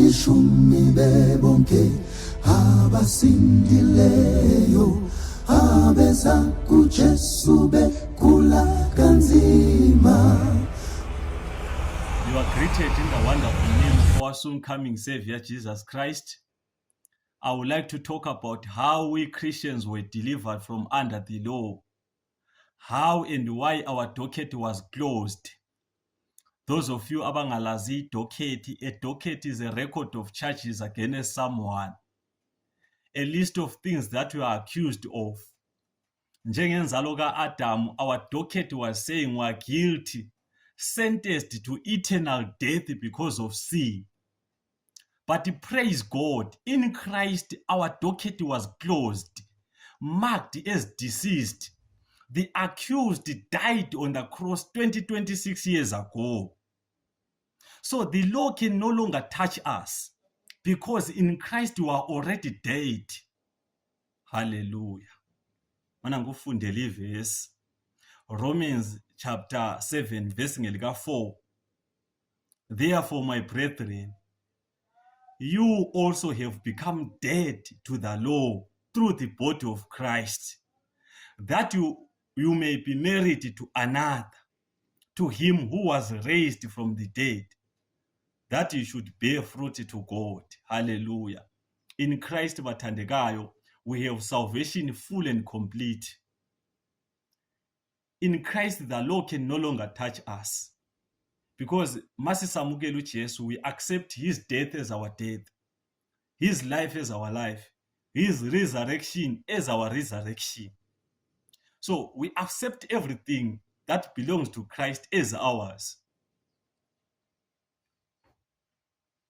abayishumi bebonke abasindileyo abeza kuJesu bekhula kanzima. You are greeted in the wonderful name of our soon coming Savior Jesus Christ. I would like to talk about how we Christians were delivered from under the law, how and why our docket was closed. Those of you abangalazi docket, a docket is a record of charges against someone, a list of things that we are accused of. Njengenzalo ka-Adam, our docket was saying we are guilty, sentenced to eternal death because of sin. But praise God, in Christ our docket was closed, marked as deceased. The accused died on the cross 26 years ago. So the law can no longer touch us because in Christ we are already dead. Hallelujah. Mana ngufundela ivesi Romans chapter 7 verse ngelika 4. Therefore my brethren, you also have become dead to the law through the body of Christ, that you may be married to another, to him who was raised from the dead, that you should bear fruit to God. Hallelujah. In Christ bathandekayo, we have salvation full and complete. In Christ the law can no longer touch us, because masisamukela uJesu, we accept his death as our death, his life as our life, his resurrection as our resurrection. So we accept everything that belongs to Christ as ours.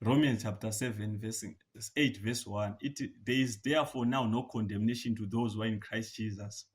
Romans chapter 7 verse 8 verse 1. There is therefore now no condemnation to those who are in Christ Jesus.